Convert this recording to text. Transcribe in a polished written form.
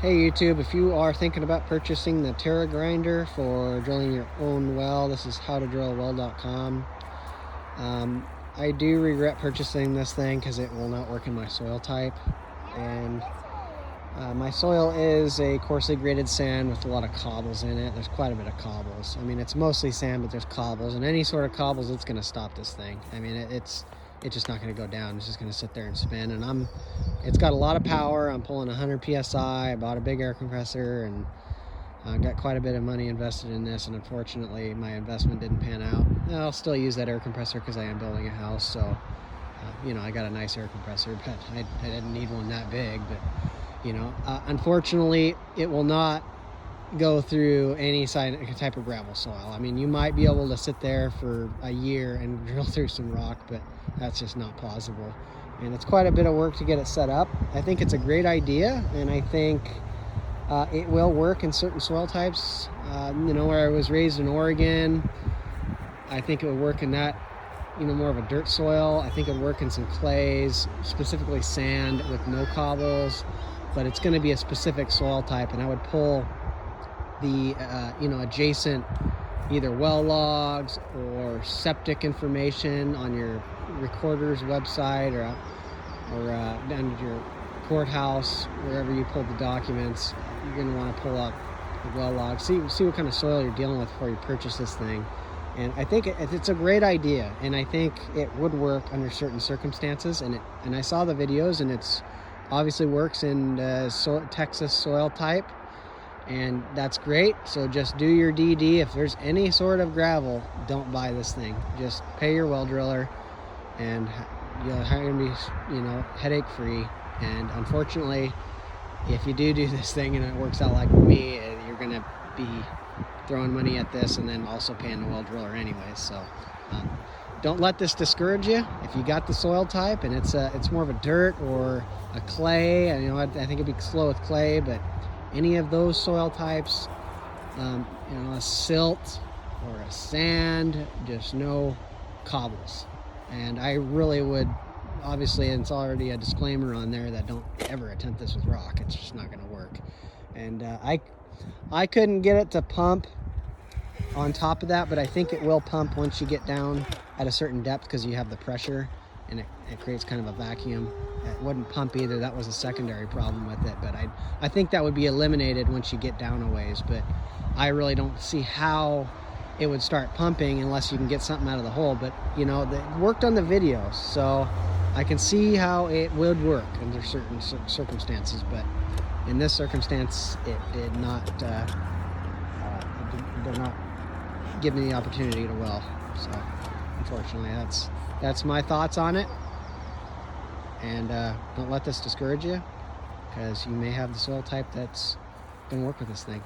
Hey YouTube, if you are thinking about purchasing the Terragrinder for drilling your own well, this is HowToDrillAWell.com. I do regret purchasing this thing because it will not work in my soil type. And my soil is a coarsely graded sand with a lot of cobbles in it. There's quite a bit of cobbles. I mean, it's mostly sand, but there's cobbles. And any sort of cobbles, it's going to stop this thing. I mean, it's just not going to go down. It's just going to sit there and spin. And it's got a lot of power. I'm pulling 100 psi. I bought a big air compressor and got quite a bit of money invested in this. And unfortunately, my investment didn't pan out. I'll still use that air compressor because I am building a house. So, you know, I got a nice air compressor, but I didn't need one that big. But, you know, unfortunately, it will not go through any type of gravel soil. I mean, you might be able to sit there for a year and drill through some rock, but that's just not plausible. And it's quite a bit of work to get it set up. I think it's a great idea, and I think it will work in certain soil types. You know, where I was raised in Oregon, I think it would work in that, you know, more of a dirt soil. I think it would work in some clays, specifically sand with no cobbles, but it's going to be a specific soil type, and I would pull the you know, adjacent either well logs or septic information on your recorder's website or down at your courthouse, wherever you pull the documents. You're going to want to pull up the well logs, see what kind of soil you're dealing with before you purchase this thing. And I think it's a great idea, and I think it would work under certain circumstances. And I saw the videos, and it's obviously works in Texas soil type. And that's great. So just do your DD. If there's any sort of gravel, don't buy this thing. Just pay your well driller, and you're going to be, you know, headache free. And unfortunately, if you do this thing and it works out like me, you're going to be throwing money at this and then also paying the well driller anyway. So don't let this discourage you. If you got the soil type and it's more of a dirt or a clay, you know, I think it'd be slow with clay, but any of those soil types, you know, a silt or a sand, just no cobbles. And I really would, obviously, and it's already a disclaimer on there that don't ever attempt this with rock. It's just not going to work. And I couldn't get it to pump on top of that, but I think it will pump once you get down at a certain depth because you have the pressure, and it creates kind of a vacuum. It wouldn't pump either. That was a secondary problem with it, but I think that would be eliminated once you get down a ways. But I really don't see how it would start pumping unless you can get something out of the hole. But, you know, it worked on the videos, so I can see how it would work under certain circumstances. But in this circumstance, it did not give me the opportunity to well. So unfortunately, that's my thoughts on it. And don't let this discourage you, because you may have the soil type that's going to work with this thing.